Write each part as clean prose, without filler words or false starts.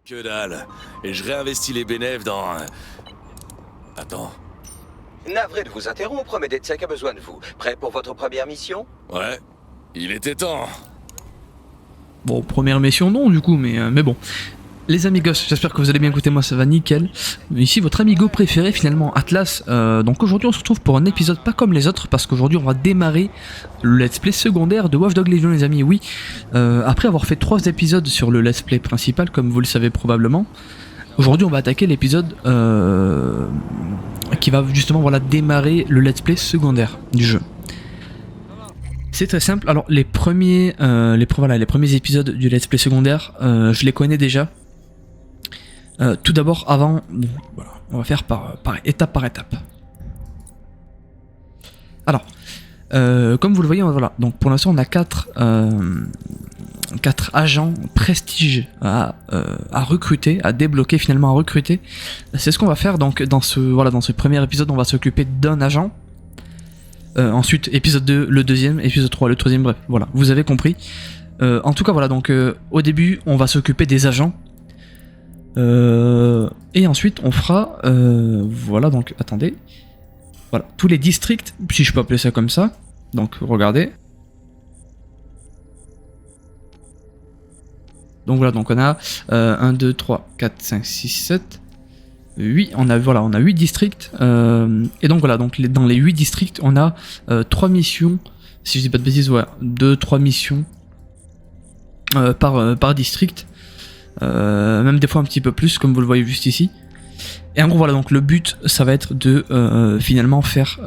Que dalle. Et je réinvestis les bénéfices dans... Attends. Navré de vous interrompre, mais DedSec a besoin de vous. Prêt pour votre première mission? Ouais. Il était temps. Bon, première mission non du coup, mais bon. Les amigos, j'espère que vous allez bien, écouter moi ça va nickel. Ici votre amigo préféré finalement, Atlas. Donc aujourd'hui on se retrouve pour un épisode pas comme les autres, parce qu'aujourd'hui on va démarrer le let's play secondaire de Watch Dogs Legion les amis, oui. Après avoir fait 3 épisodes sur le let's play principal, comme vous le savez probablement, aujourd'hui on va attaquer l'épisode qui va justement voilà, démarrer le let's play secondaire du jeu. C'est très simple, alors les premiers épisodes du let's play secondaire, je les connais déjà. Tout d'abord, avant, bon, voilà, on va faire par étape par étape. Alors, comme vous le voyez, voilà, donc pour l'instant on a 4 agents prestige à recruter, à débloquer finalement, à recruter. C'est ce qu'on va faire donc dans ce premier épisode, on va s'occuper d'un agent. Ensuite, épisode 2, le deuxième, épisode 3, le troisième, bref, voilà, vous avez compris. En tout cas, voilà, donc au début, on va s'occuper des agents. Et ensuite, on fera, voilà, donc, attendez, voilà, tous les districts, si je peux appeler ça comme ça. Donc, regardez. Donc voilà, donc on a 1, 2, 3, 4, 5, 6, 7... 8, on a 8 districts, et donc voilà, donc dans les 8 districts, on a 3 missions, si je dis pas de bêtises, ouais, 2-3 missions par district, même des fois un petit peu plus, comme vous le voyez juste ici. Et en gros voilà, donc le but ça va être de finalement faire,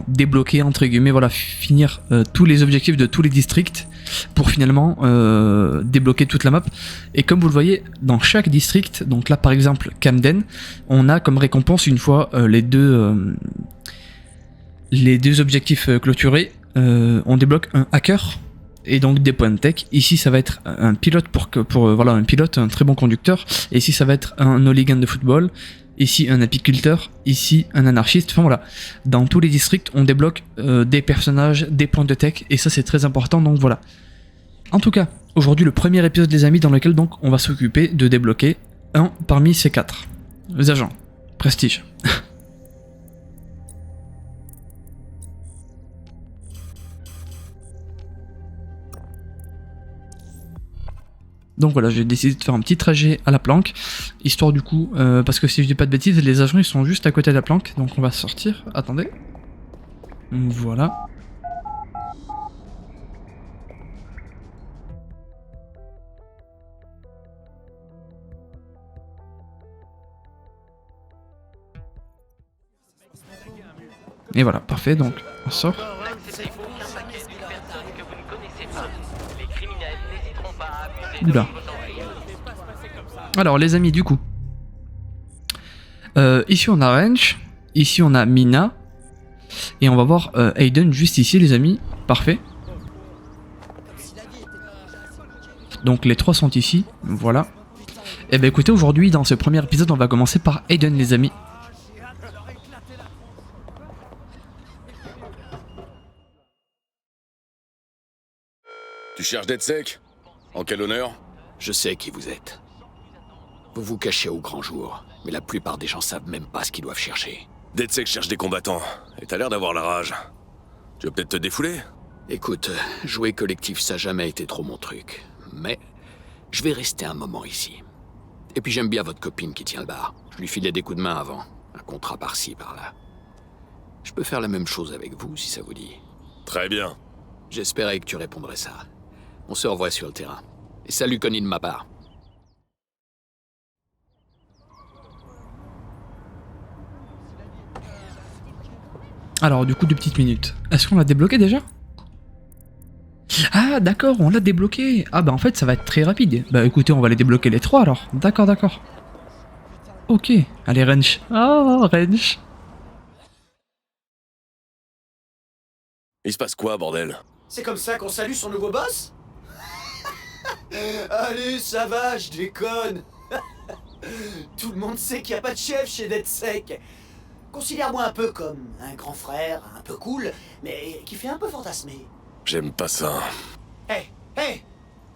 débloquer entre guillemets, voilà, finir tous les objectifs de tous les districts pour finalement débloquer toute la map. Et comme vous le voyez, dans chaque district, donc là par exemple Camden, on a comme récompense une fois les deux objectifs clôturés, on débloque un hacker et donc des points de tech. Ici ça va être un pilote voilà, un pilote, un très bon conducteur. Et ici ça va être un hooligan de football. Ici un apiculteur, ici un anarchiste, enfin voilà. Dans tous les districts on débloque des personnages, des points de tech, et ça c'est très important, donc voilà. En tout cas, aujourd'hui le premier épisode les amis, dans lequel donc on va s'occuper de débloquer un parmi ces 4 agents. Prestige. Donc voilà, j'ai décidé de faire un petit trajet à la planque, histoire du coup, parce que si je dis pas de bêtises, les agents ils sont juste à côté de la planque, donc on va sortir, attendez. Voilà. Et voilà, parfait, donc on sort. Oula. Alors les amis, du coup, ici on a Wrench, ici on a Mina, et on va voir Aiden juste ici les amis, parfait. Donc les 3 sont ici, voilà. Et ben écoutez, aujourd'hui dans ce premier épisode on va commencer par Aiden les amis. Tu cherches DedSec? En quel honneur? Je sais qui vous êtes. Vous vous cachez au grand jour, mais la plupart des gens savent même pas ce qu'ils doivent chercher. DedSec cherche des combattants, et t'as l'air d'avoir la rage. Tu veux peut-être te défouler? Écoute, jouer collectif ça a jamais été trop mon truc. Mais je vais rester un moment ici. Et puis j'aime bien votre copine qui tient le bar. Je lui filais des coups de main avant. Un contrat par-ci, par-là. Je peux faire la même chose avec vous si ça vous dit. Très bien. J'espérais que tu répondrais ça. On se revoit sur le terrain. Et salut Connie de ma part. Alors du coup 2 petites minutes. Est-ce qu'on l'a débloqué déjà? Ah d'accord, on l'a débloqué. Ah bah en fait ça va être très rapide. Bah écoutez, on va les débloquer les 3 alors. D'accord, d'accord. Ok, allez Wrench. Oh Wrench. Il se passe quoi, bordel? C'est comme ça qu'on salue son nouveau boss? Allez, ça va, je déconne. Tout le monde sait qu'il n'y a pas de chef chez DedSec. Considère-moi un peu comme un grand frère, un peu cool, mais qui fait un peu fantasmer. J'aime pas ça. Hé,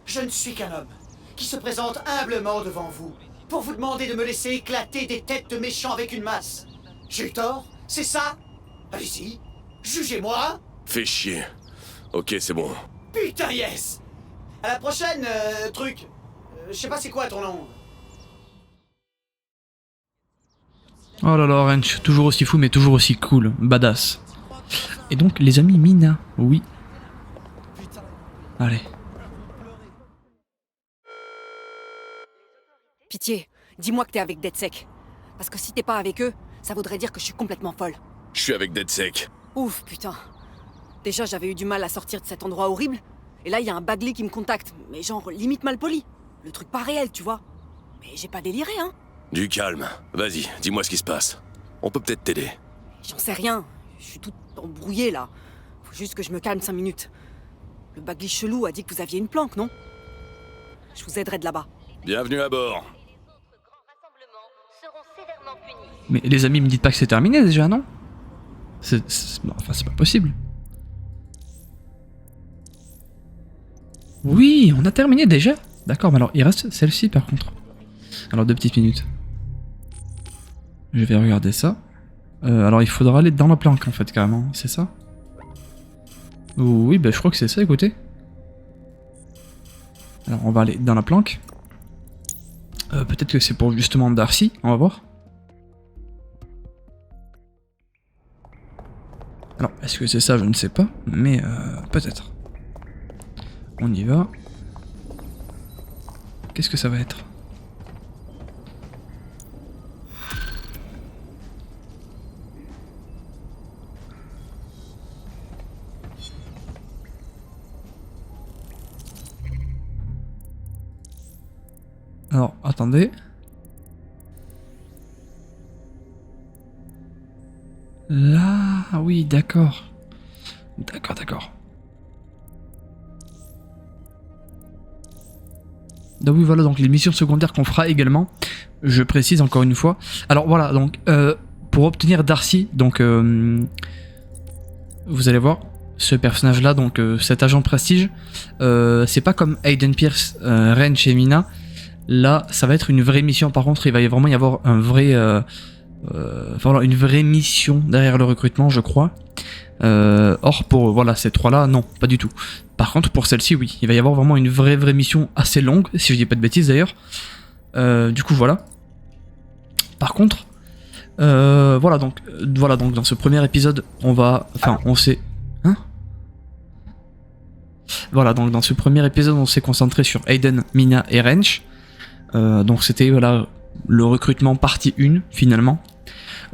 je ne suis qu'un homme qui se présente humblement devant vous pour vous demander de me laisser éclater des têtes de méchants avec une masse. J'ai eu tort? C'est ça? Allez-y, jugez-moi. Fais chier. Ok, c'est bon. Putain, yes. À la prochaine, truc. Je sais pas c'est quoi ton nom. Oh là là, Wrench, toujours aussi fou mais toujours aussi cool, badass. Et donc les amis Mina, oui. Allez. Pitié, dis-moi que t'es avec DedSec. Parce que si t'es pas avec eux, ça voudrait dire que je suis complètement folle. Je suis avec DedSec. Ouf, putain. Déjà, j'avais eu du mal à sortir de cet endroit horrible. Et là, il y a un Bagley qui me contacte. Mais genre, limite mal poli. Le truc pas réel, tu vois. Mais j'ai pas déliré, hein. Du calme. Vas-y, dis-moi ce qui se passe. On peut peut-être t'aider. J'en sais rien. Je suis toute embrouillée, là. Faut juste que je me calme 5 minutes. Le Bagley chelou a dit que vous aviez une planque, non? Je vous aiderai de là-bas. Bienvenue à bord. Mais les amis, me dites pas que c'est terminé déjà, non? Non, enfin, c'est pas possible. Oui, on a terminé déjà. D'accord, mais alors il reste celle-ci par contre. Alors 2 petites minutes. Je vais regarder ça. Alors il faudra aller dans la planque en fait carrément, c'est ça? Oui, bah je crois que c'est ça, écoutez. Alors on va aller dans la planque. Peut-être que c'est pour justement Darcy, on va voir. Alors, est-ce que c'est ça? Je ne sais pas, mais peut-être. On y va. Qu'est-ce que ça va être? Alors, attendez. Là, oui, d'accord. D'accord. Ah oui, voilà, donc les missions secondaires qu'on fera également, je précise encore une fois. Alors voilà, donc pour obtenir Darcy, donc vous allez voir, ce personnage là, donc cet agent prestige, c'est pas comme Aiden Pierce, Wrench et Mina. Là, ça va être une vraie mission. Par contre, il va vraiment y avoir un vrai, voilà, une vraie mission derrière le recrutement, je crois. Or pour voilà ces trois là, non, pas du tout. Par contre pour celle-ci, oui, il va y avoir vraiment une vraie mission assez longue, si je dis pas de bêtises d'ailleurs. Du coup voilà. Par contre, voilà donc dans ce premier épisode, on va, enfin on s'est, hein. Voilà donc dans ce premier épisode, on s'est concentré sur Aiden, Mina et Wrench. Donc c'était voilà le recrutement partie 1 finalement.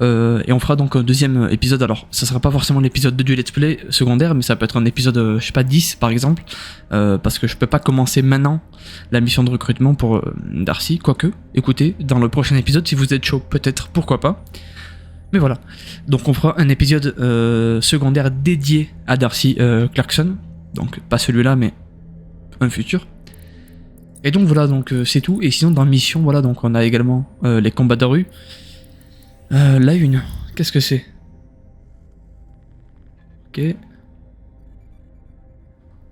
Et on fera donc un deuxième épisode. Alors ça sera pas forcément l'épisode du let's play secondaire, mais ça peut être un épisode je sais pas 10 par exemple, parce que je peux pas commencer maintenant la mission de recrutement pour Darcy, quoique écoutez dans le prochain épisode si vous êtes chaud, peut-être, pourquoi pas. Mais voilà, donc on fera un épisode secondaire dédié à Darcy Clarkson, donc pas celui-là mais un futur. Et donc voilà, donc c'est tout. Et sinon dans mission, voilà, donc on a également les combats de rue. La une, qu'est-ce que c'est? Ok.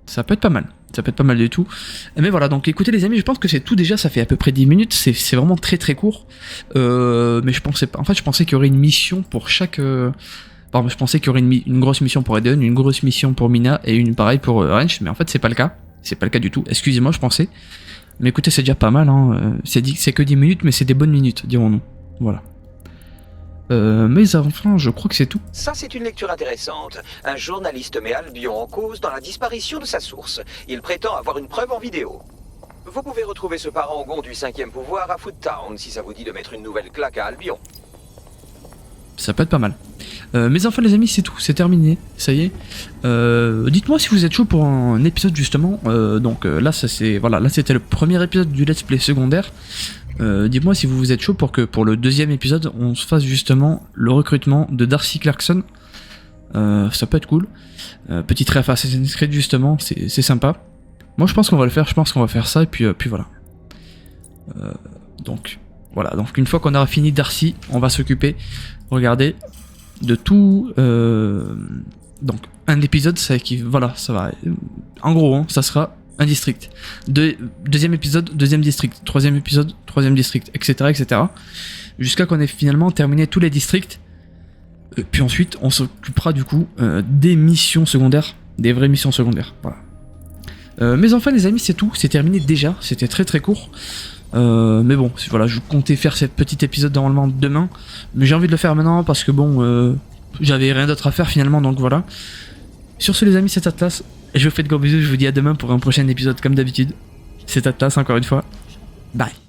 Ça peut être pas mal. Ça peut être pas mal du tout. Mais voilà, donc écoutez les amis, je pense que c'est tout déjà, ça fait à peu près 10 minutes, c'est vraiment très très court. Mais je pensais pas. En fait, je pensais qu'il y aurait une mission pour chaque. Pardon, je pensais qu'il y aurait une grosse mission pour Aiden, une grosse mission pour Mina et une pareille pour Wrench, mais en fait c'est pas le cas. C'est pas le cas du tout. Excusez-moi, je pensais. Mais écoutez, c'est déjà pas mal, hein. C'est que 10 minutes, mais c'est des bonnes minutes, dirons-nous. Voilà. Mais enfin, je crois que c'est tout. Ça, c'est une lecture intéressante. Un journaliste met Albion en cause dans la disparition de sa source. Il prétend avoir une preuve en vidéo. Vous pouvez retrouver ce parangon du 5e pouvoir à Foodtown si ça vous dit de mettre une nouvelle claque à Albion. Ça peut être pas mal. Mais enfin les amis, c'est tout, c'est terminé, ça y est. Dites-moi si vous êtes chaud pour un épisode justement. Donc là, ça c'est voilà, là c'était le premier épisode du let's play secondaire. Dites-moi si vous êtes chaud pour que pour le deuxième épisode, on se fasse justement le recrutement de Darcy Clarkson. Ça peut être cool. Petite ref Assassin's Creed justement, c'est sympa. Moi je pense qu'on va le faire, je pense qu'on va faire ça et puis voilà. Donc voilà, donc une fois qu'on aura fini Darcy, on va s'occuper, regardez, de tout Donc un épisode, voilà, ça va. En gros, hein, ça sera un district. Deuxième épisode, deuxième district. Troisième épisode, troisième district, etc., etc. Jusqu'à qu'on ait finalement terminé tous les districts. Puis ensuite, on s'occupera du coup des missions secondaires, des vraies missions secondaires. Voilà. Mais enfin, les amis, c'est tout. C'est terminé déjà. C'était très très court. Mais bon, voilà, je comptais faire cette petite épisode normalement demain. Mais j'ai envie de le faire maintenant parce que bon, j'avais rien d'autre à faire finalement. Donc voilà. Sur ce, les amis, c'est Atlas. Je vous fais de gros bisous. Je vous dis à demain pour un prochain épisode comme d'habitude. C'est Atlas encore une fois. Bye.